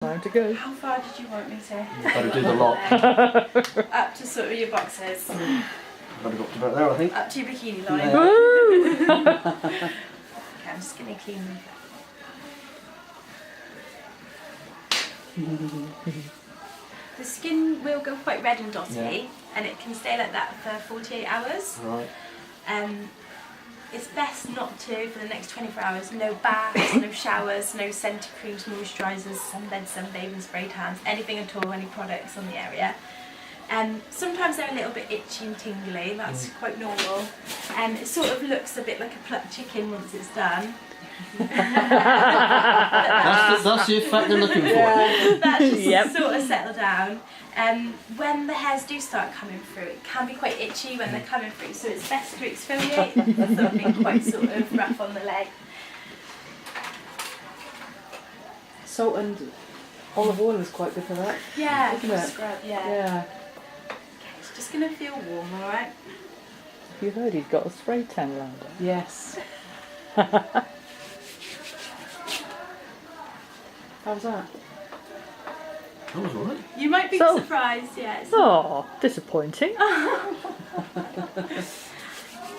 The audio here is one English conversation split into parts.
Time to go. How far did you want me to? You better do the lock. Up to sort of your boxers. Better go up to about there, I think. Up to your bikini line. Yeah. Okay, I'm just going to clean The skin will go quite red and dotty, and it can stay like that for 48 hours. Right. It's best not to for the next 24 hours. No baths, no showers, no centre creams, moisturisers, sunbeds, sunbathing, spray tans, anything at all, any products on the area. Sometimes they're a little bit itchy and tingly, that's quite normal. It sort of looks a bit like a plucked chicken once it's done. That's the effect they're looking for. That should sort of settle down. When the hairs do start coming through, it can be quite itchy when they're coming through, so it's best to exfoliate if there's something quite sort of rough on the leg. Salt and olive oil is quite good for that. Yeah, Isn't it? scrub, yeah. Yeah. It's just going to feel warm, alright? You heard he's got a spray tan lined up. Yes. How's that? That was alright. You might be So- surprised, yeah. Oh, disappointing.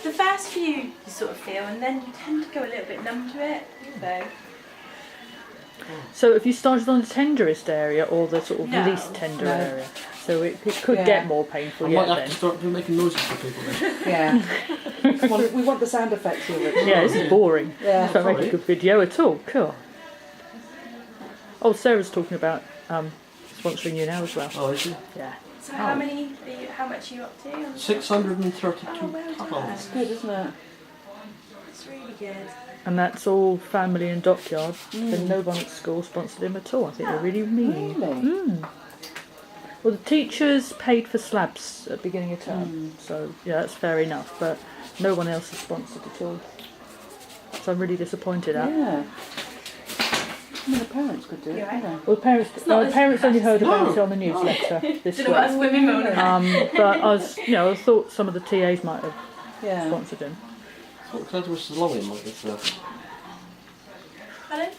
The first few you sort of feel, and then you tend to go a little bit numb to it. So. So have you started on the tenderest area or the sort of No. least tender No. area? So it could Yeah. get more painful I yet might have then. to start making noises for people then. Yeah. Come on, we want the sound effects here, Rich. Yeah, this is boring. Yeah. Don't make a Sorry. good video at all. Cool. Oh, Sarah's talking about sponsoring you now as well. Oh, is it? Yeah. So how much are you up to? 632 Oh, well done. couples. It's good, isn't it? It's really good. And that's all family and dockyard. And no one at school sponsored him at all. I think they're really mean. Really? Well, the teachers paid for slabs at the beginning of term, so yeah, that's fair enough. But no one else is sponsored at all. So I'm really disappointed at. Yeah. I mean, the parents could do it, You're right. couldn't Well, the parents, not as parents only heard about No. it on the newsletter this Don't know what us week. women moan about. But I was, I thought some of the TAs might have they? Yeah. sponsored him. Because as they were slowing, like this, Pardon?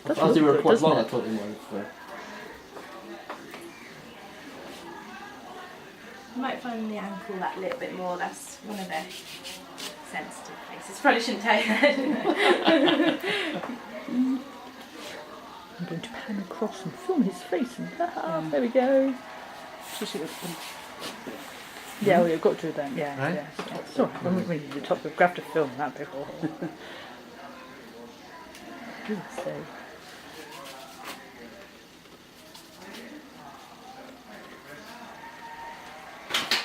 Does as they look were good, quite doesn't long, I it? thought they might have. You might find the ankle that little bit more. That's one of the sensitive places. Probably shouldn't tell you that. I'm going to pan across and film his face. And there we go. Especially with Yeah, well, you've got to do that. Yeah, Right. yeah. It's all right. When you're the top, we've got to film that before. So.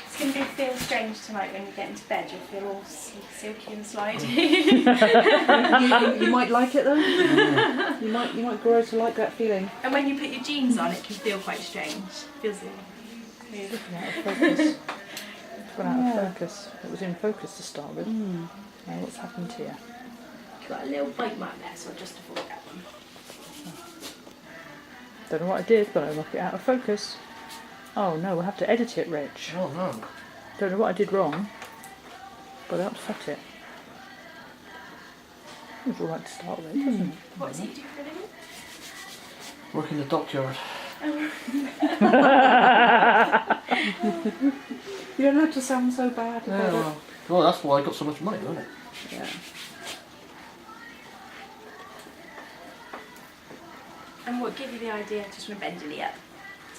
It's going to feel strange tonight when you get into bed. You'll feel all silky and slidey. you might like it though. You might grow to like that feeling. And when you put your jeans on, it can feel quite strange. Feels weird. It's out of focus. It's gone out of focus. It was in focus to start with. Now what's happened here? You've got a little bite mark there, so I'll just avoid that one. Don't know what I did, but I knocked it out of focus. Oh no, we'll have to edit it, Rich. Oh no. Don't know what I did wrong, but I upset it. It was alright to start with, wasn't it? What's it you do for a living? Work in the dockyard. You don't have to sound so bad Yeah, about it. well, that's why I got so much money, wasn't it? Yeah. And what gave you the idea to just bend your knee up?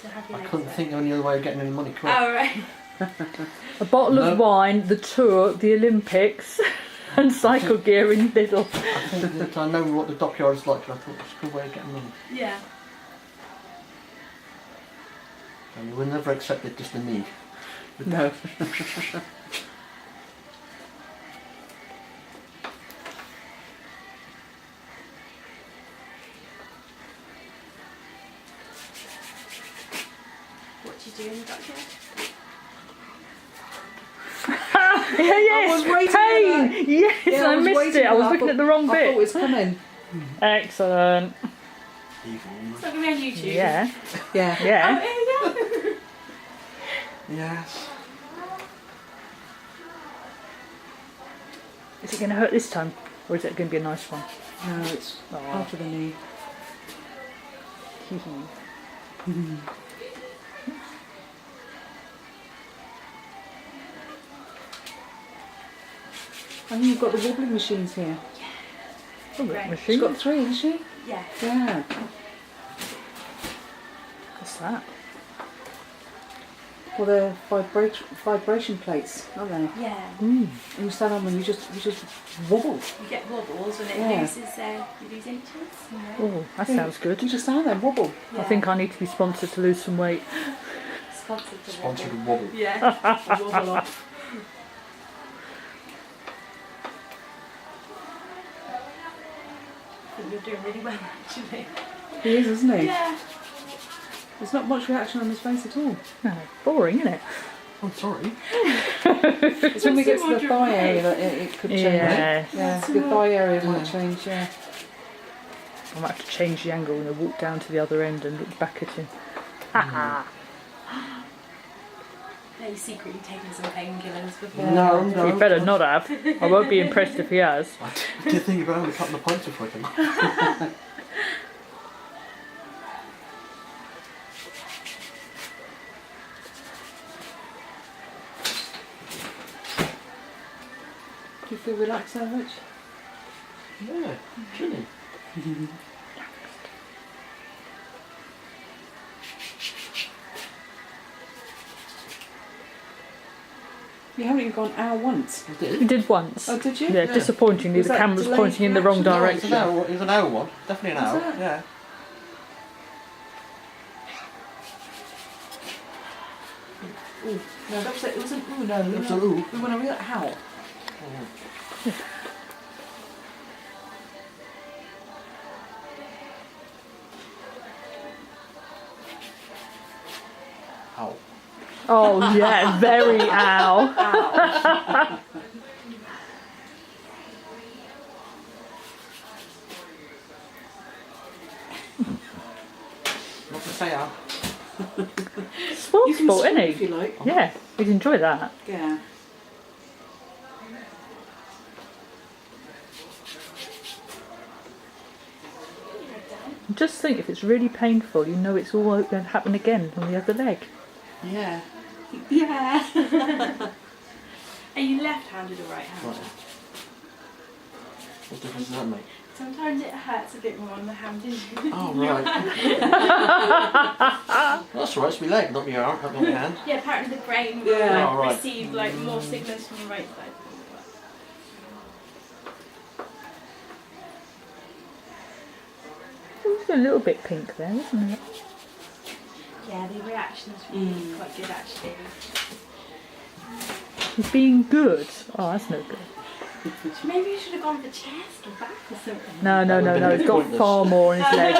To have your I legs couldn't up? think of any other way of getting any money quick. Oh, right. A bottle No. of wine, the tour, the Olympics, and cycle gear in Lidl. I think that I know what the dockyard's like, and I thought it's a good way of getting money. Yeah. And you would never accepted just the knee. No. What do you do in the dockyard? Yes, was waiting for pain! Yes, Yeah, I was missed waiting it. I for was that. looking at the wrong I thought it bit. was coming. Excellent. It's not going to be on YouTube. Yeah, Yeah. Oh, yeah. here you go. Yes. Is it going to hurt this time, or is it going to be a nice one? No, it's Oh. after the knee. And you've got the wobbling machines here. Oh, Great. She's machine. got 3, hasn't she? Yeah. Yeah. What's that? Well, they're vibration plates, aren't they? Yeah. And you stand on them, you just wobble. You get wobbles and it Yeah. loses, you lose inches. You know? Oh, that sounds good. You just stand there and wobble. I think I need to be sponsored to lose some weight. Sponsored to Sponsored wobble. and wobble. Yeah. Wobble off. I think you're doing really well actually. He is, isn't he? Yeah. There's not much reaction on his face at all. No, boring, isn't it? I'm sorry. It's when we get to the thigh area that it could change. Yeah. Yeah, the thigh area might change, yeah. I might have to change the angle and walk down to the other end and look back at him. Haha. Are you secretly taking some painkillers before? No, no. He better not have. I won't be impressed if he has. I did think about having a couple of pints before I came. Do you feel relaxed so much? Yeah, chilling. You haven't even gone hour once. I We did. did once. Oh, did you? Yeah, Yeah. disappointingly, Was the that camera was delayed pointing in the wrong reaction? No, it's direction. it was an hour one. Definitely an Was hour. it? Yeah. Ooh, no, that was it. It wasn't ooh, no. It was a ooh. We went a real howl. Ow. Oh, yeah, very ow. Not to say ow. Sport You can sport, swim isn't if he? you like. Yeah, he'd enjoy that. Yeah. Just think, if it's really painful, you know it's all going to happen again on the other leg. Yeah. Yeah. Are you left-handed or Right. right-handed? What difference does that make? Sometimes it hurts a bit more on the hand, isn't it? Oh, right. That's right, it's my leg, not my arm, not my hand. Yeah, apparently the brain will Yeah. like, Oh, right. receive like more signals from your right side. It's a little bit pink there, isn't it? Yeah, the reaction's really quite good actually. He's being good. Oh, that's no good. Maybe you should have gone for chest or back or something. No, no, no, no. He's got Pointless. far more on his legs.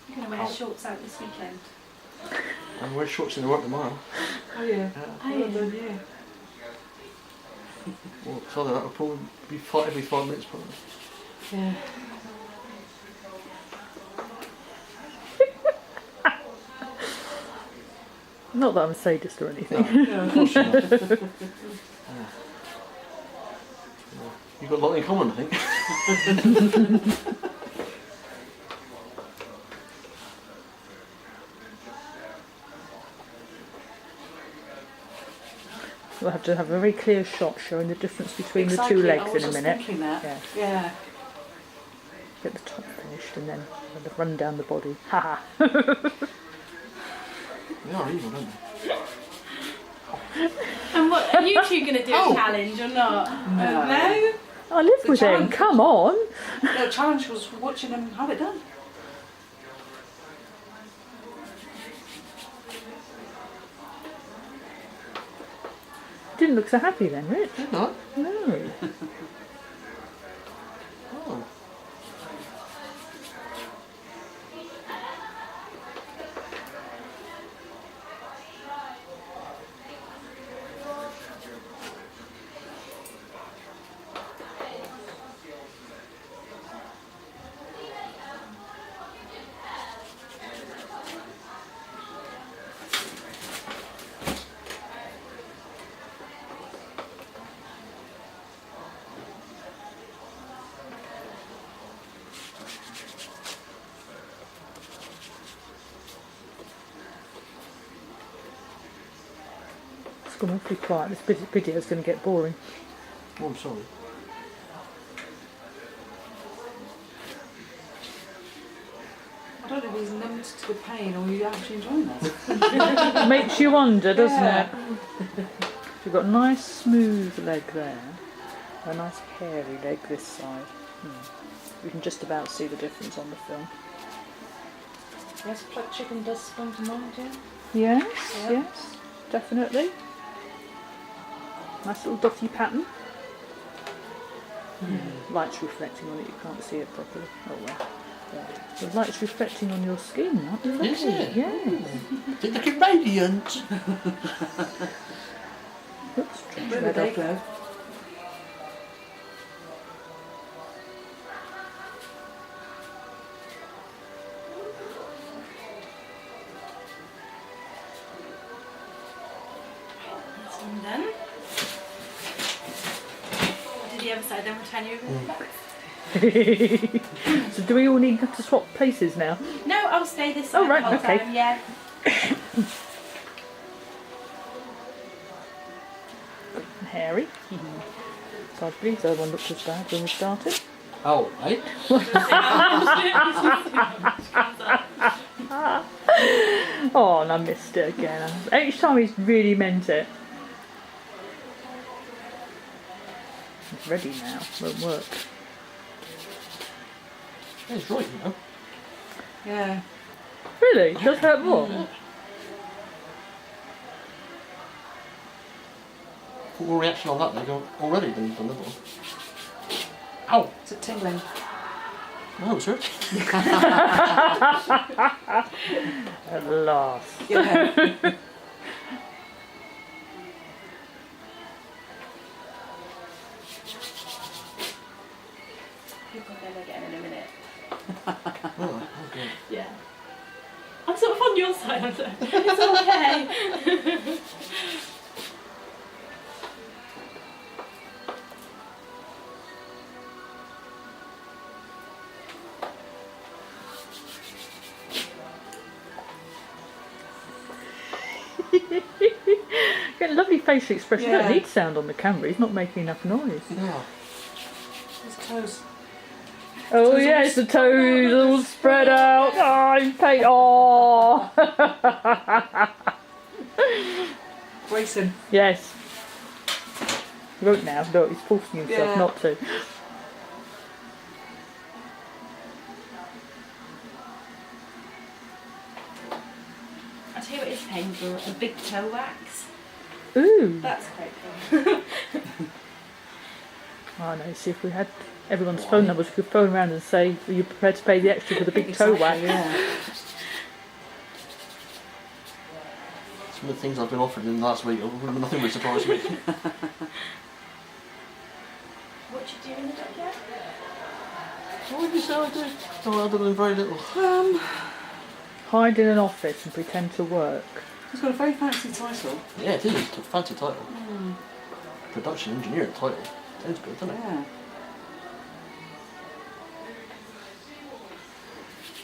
You're going to wear shorts out this weekend. I'm wearing shorts in the work tomorrow. Oh yeah. Oh, Well done, yeah. Well, so that'll probably be every 5 minutes probably. Yeah. Not that I'm a sadist or anything. Of course you're not. You've got a lot in common, I think. We'll have to have a very clear shot showing the difference between the two Exactly, I legs was in a just minute. thinking that. Yeah. Yeah. Get the top finished and then run down the body. Haha. They are evil, don't they? And what, are you two going to do Oh. a challenge or not? No. No? I live The with him. challenge. Come on. The challenge was watching them have it done. Didn't look so happy then, Rich. Didn't I? No. Oh. It's gone awfully quiet. This video is going to get boring. Oh, I'm sorry. I don't know if he's numbed to the pain or you actually enjoying this. Makes you wonder, doesn't Yeah. it? You've got a nice smooth leg there, a nice hairy leg this side. You can just about see the difference on the film. Yes, plucked chicken does spring to mind, yeah? Yes, Yeah. yes, definitely. Nice little dotty pattern. Light's reflecting on it, you can't see it properly. Oh well. Yeah. The light's reflecting on your skin, aren't you? Is it? Yes. It's looking radiant. Oops, Where would they go? That's one done. Do the other side, then we'll turn you over back. So do we all need to swap places now? No, I'll stay this side Oh, right, the whole okay. time, yeah. Hairy. Side view, so one looked as bad when we started. Oh, eh? Oh, and I missed it again. Each time he's really meant it. It's ready now, won't work. It's right, you know. Yeah. Really? It does hurt more? Full reaction on that, they've already done another one. Ow! Is it tingling? No, sir. At last. Yeah. You'll pop in again in a minute. Oh, okay. Yeah. I'm sort of on your side. I'm sorry. It's okay. Get a lovely facial expression. You Yeah. don't need sound on the camera. He's not making enough noise. Yeah. His toes. Oh Toes yes, all the toes all spread out. Oh, I'm pain. Oh. Grayson. Yes. He won't now. Look, he's forcing himself Yeah. not to. I'll tell you what is painful, a big toe wax. Ooh. That's quite fun. I know. See, if we had everyone's phone numbers, we could phone around and say, "Are you prepared to pay the extra for the big toe wax?" Yeah. Some of the things I've been offered in the last week, nothing would surprise me. What do you do in the dockyard? What would you say I do? Oh, other than very little. Hide in an office and pretend to work. He's got a very fancy title. Yeah, it is. It's a fancy title. Production engineer title. Sounds good, doesn't it? Yeah.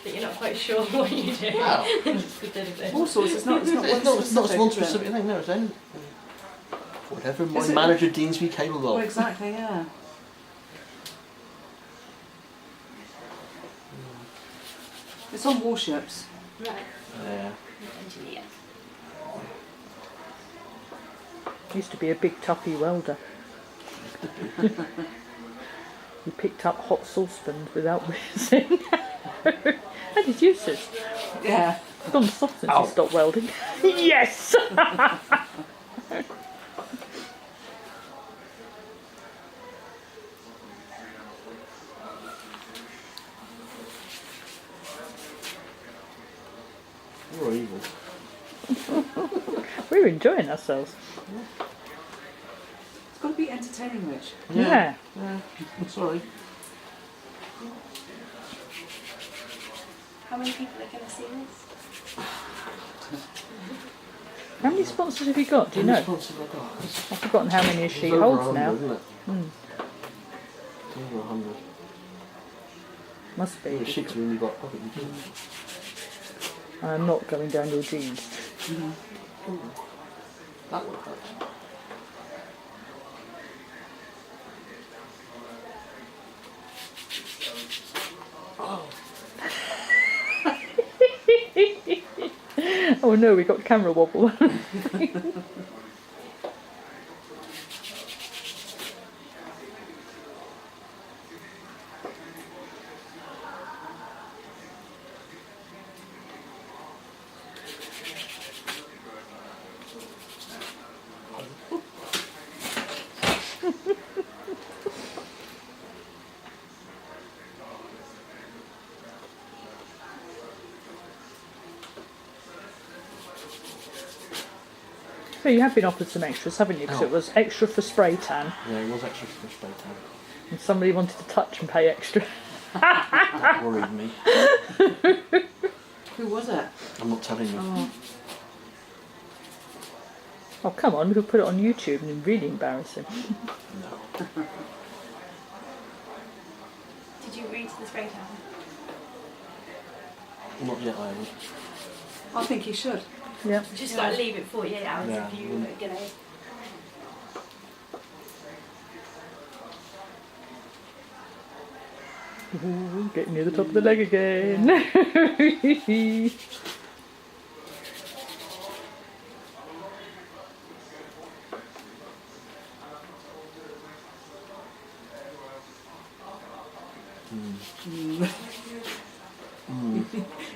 But you're not quite sure what you do. Wow. Just a bit of it. All sorts. It's not one It's not one is it? specific thing, no, it's any. Whatever my Is it- manager deems me capable Well, of. exactly, yeah. It's on warships. Right. Yeah. Engineer. Used to be a big toughy welder. He picked up hot saucepans without realizing. And his uses. Yeah. It's gone soft since Ow. he stopped welding. Yes! You're evil. We're enjoying ourselves. It's got to be entertaining, Rich. Yeah. Yeah. Sorry. How many people are going to see this? How many sponsors have you got? Do you know? Responsive I got. I've forgotten how many she It's over holds 100, now. Isn't it? Mm. It's over 100. Must There were be. 6 when you got pocket jeans. I'm not going down your jeans. That would hurt. Oh no, we got camera wobble. So you have been offered some extras, haven't you? Because Oh. it was extra for spray tan, Yeah, it was extra for spray tan. and somebody wanted to touch and pay extra. That worried me. Who was it? I'm not telling you. Oh, Oh come on, we could put it on YouTube and really embarrass him. No. Did you agree to the spray tan? Not yet, I haven't. I think you should. Yeah. Just got to leave it 48 hours Yeah. if you were going to. Ooh, getting near the top of the leg again.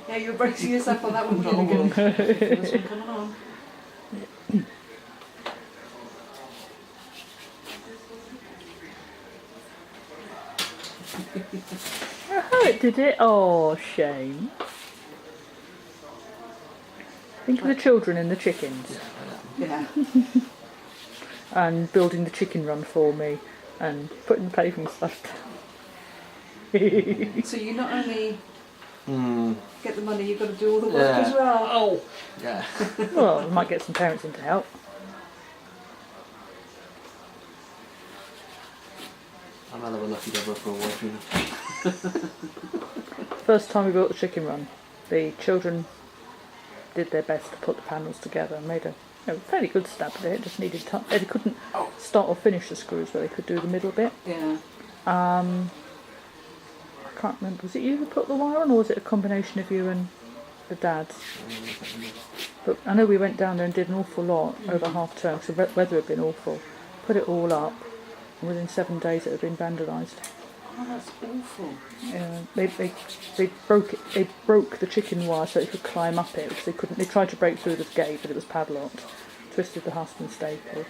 Yeah, you're bracing yourself on that one, Finnegan. This one coming on. Oh, it did it. Oh, shame. Think of the children and the chickens, Yeah. and building the chicken run for me, and putting the paving stuff down. So you not only Hmm. get the money, you've got to do all the work Yeah. as well. Oh! Yeah. Well, we might get some parents in to help. I'm a little lucky to have her for a wife, you know. First time we built the chicken run, the children did their best to put the panels together and made a fairly good stab at it. It just needed time. They couldn't start or finish the screws, but they could do the middle bit. Yeah. I can't remember. Was it you who put the wire on, or was it a combination of you and the dads? But I know we went down there and did an awful lot over half term because the weather had been awful. Put it all up, and within 7 days it had been vandalised. Oh, that's awful. They broke it. They broke the chicken wire so they could climb up it because they couldn't. They tried to break through the gate, but it was padlocked. Twisted the hasp and staple.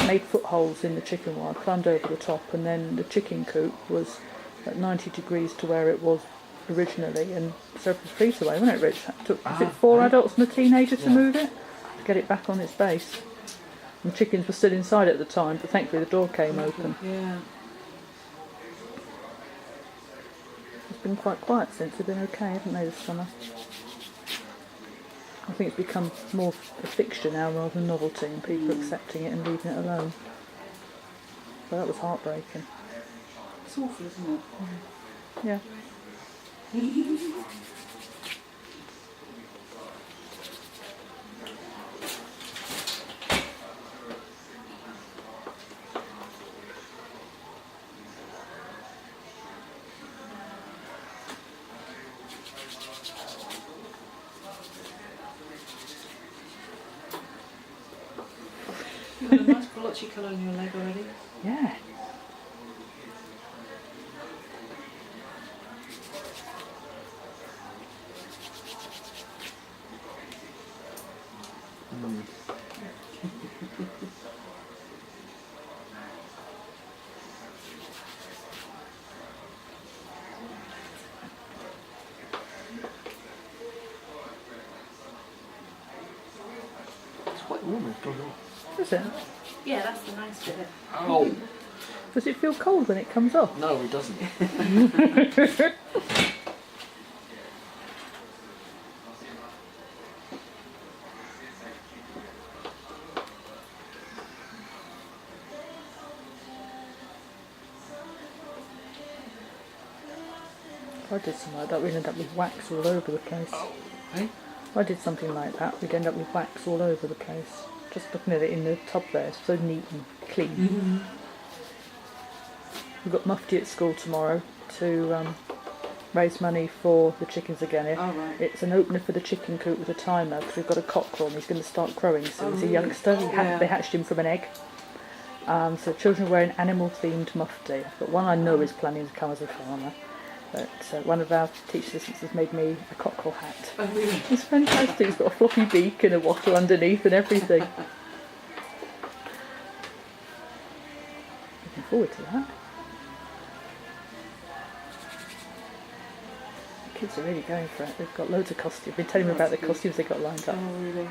Made footholes in the chicken wire, climbed over the top, and then the chicken coop was at 90 degrees to where it was originally, and several feet away, wasn't it, Rich? It took was it 4 adults and a teenager to move it, to get it back on its base. And the chickens were still inside at the time, but thankfully the door came open. Yeah. It's been quite quiet since. They've been okay, haven't they, this summer? I think it's become more a fixture now rather than novelty, and people accepting it and leaving it alone. So that was heartbreaking. It's awful, isn't it? Yeah. You've got a nice blotchy colour on your leg already. Yeah. It's quite warm, it's gone on. Is it? Yeah, that's the nice bit. Oh! Does it feel cold when it comes off? No, it doesn't. If I did something like that, we'd end up with wax all over the place. Hey? If I did something like that, we'd end up with wax all over the place. Just looking at it in the tub there, it's so neat and clean. We've got Mufti at school tomorrow to raise money for the chickens again. Oh, right. It's an opener for the chicken coop with a timer because we've got a cockerel and he's going to start crowing soon. He's a really? youngster. Yeah. They hatched him from an egg. So children wear an animal-themed mufti. I've got one I know is planning to come as a farmer. But one of our teacher assistants has made me a cockerel hat. Oh, really? It's fantastic. It's got a floppy beak and a wattle underneath and everything. Looking forward to that. The kids are really going for it. They've got loads of costumes. I've been telling them about the costumes they got lined up. Oh, really?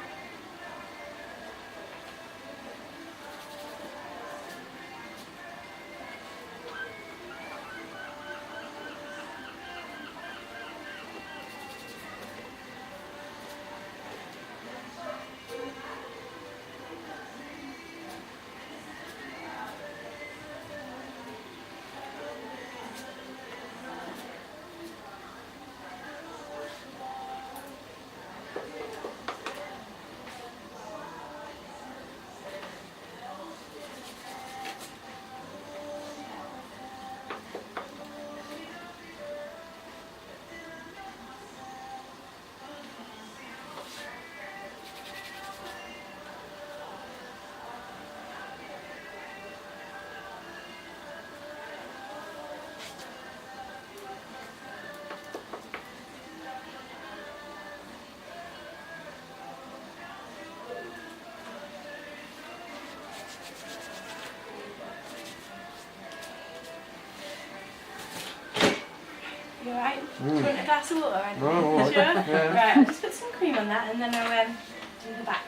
You alright? Do you want a glass of water or anything? No, I'm all right. Sure? Yeah. Right, I'll just put some cream on that and then I'll do the back.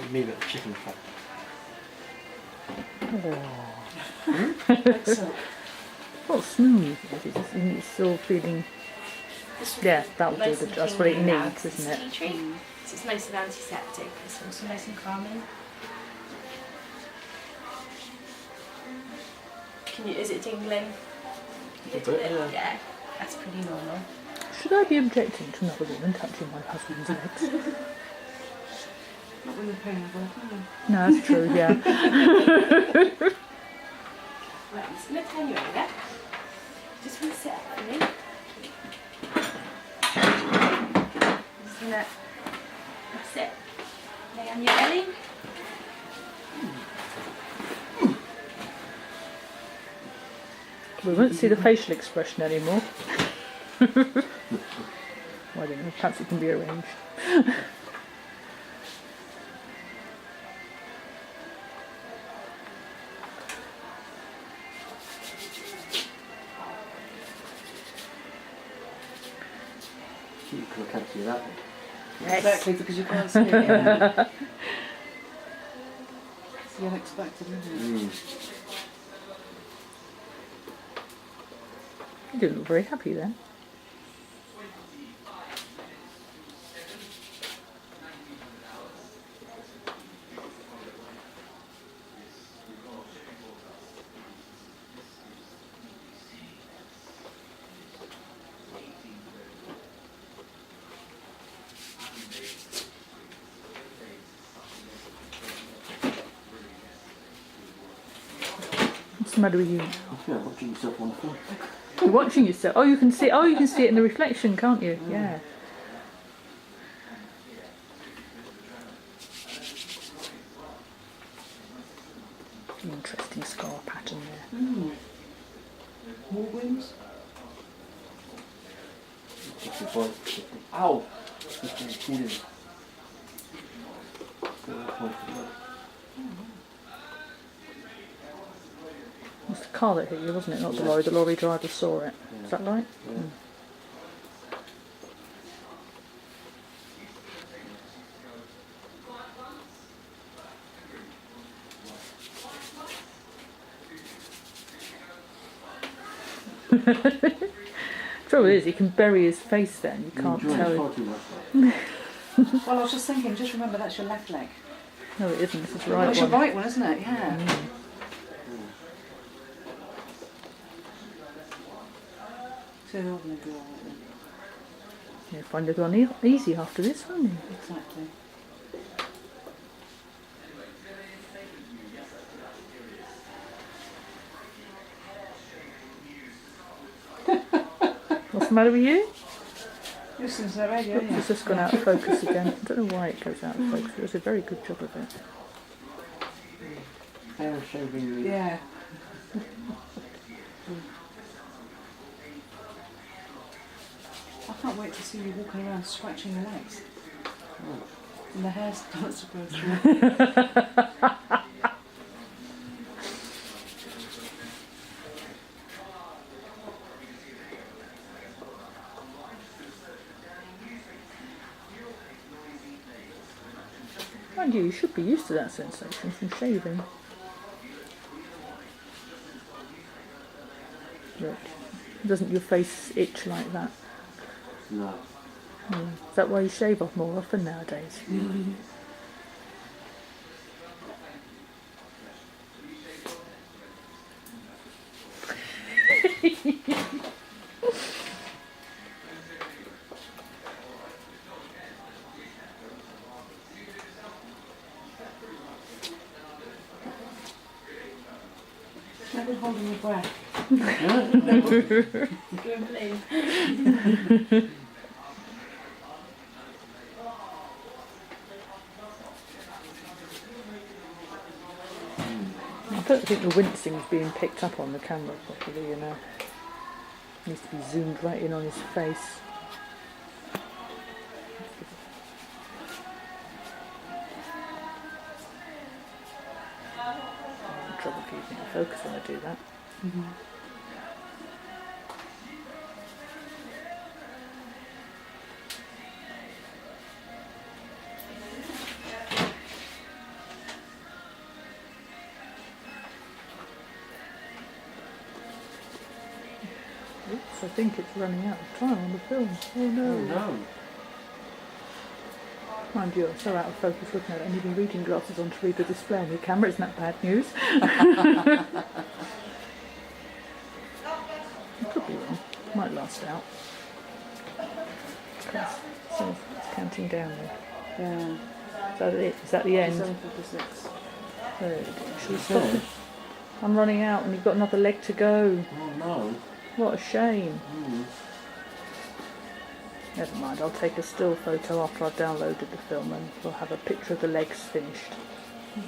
Me with chicken fat. Excellent. What smooth is it? It's still feeling. Yeah, that'll do. Nice and That's what it tingly now, needs, 'cause it's isn't it? tea tree, so it's nice and antiseptic. It's also nice and calming. Is it tingling? A bit, yeah. Yeah, that's pretty normal. Should I be objecting to another woman touching my husband's legs? Not when they're paying a bill, can No, that's true. Yeah. Right, I'm just going to turn you over. Just want to sit up for me. I'm just going to sit. Lay on your belly. We won't see the facial expression anymore. Well, I don't know. Perhaps it can be arranged. Cute because I can't see that one. you? Exactly, because you can't see it. Yeah. It's the unexpected, isn't it? You don't look very happy then. What's the matter with you? Yeah, watching yourself on the phone. You're watching yourself. Oh, you can see. Oh, you can see it in the reflection, can't you? Yeah. Interesting scar pattern there. More wings? Ow! It was the car that hit you, wasn't it? Not the lorry. The lorry driver saw it. Is that right? Yeah. Trouble is, he can bury his face then. You can't tell. Well, I was just thinking, just remember that's your left leg. No, it isn't. This is the Well, right it's your one. right one, isn't it? Yeah. So they're all going to go alright then. You'll find it on easy after this, won't you? Exactly. What's the matter with you? Listen to that radio, yeah. It's just gone out of focus again. I don't know why it goes out of focus. It does a very good job of it. Hair shaving. Yeah. I can't wait to see you walking around scratching your legs. And the hair starts to grow through. Mind you should be used to that sensation from shaving. Look, doesn't your face itch like that? No. Is that why you shave off more often nowadays? Never holding your breath. Grumbling. I don't think the wincing's being picked up on the camera properly, you know. It needs to be zoomed right in on his face. Trouble keeping the focus when I do that. Oops, I think it's running out of time on the film. Oh no. Oh no. Mind you, I'm so out of focus looking at it. I need my reading glasses on to read the display on your camera. Isn't that bad news? I could be wrong. Might last out. So it's counting down there. Yeah. Is that it? Is that the end? 7:56. There we go. Shall we stop it? I'm running out and you've got another leg to go. Oh no. What a shame. Mm. Never mind, I'll take a still photo after I've downloaded the film and we'll have a picture of the legs finished. I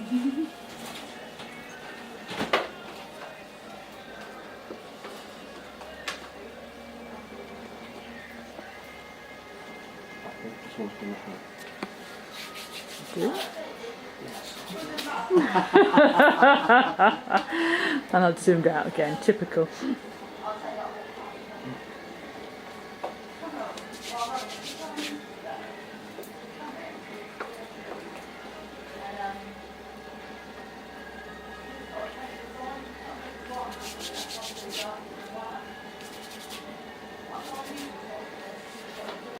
think this one's going to Do? And I'd zoomed out again, typical.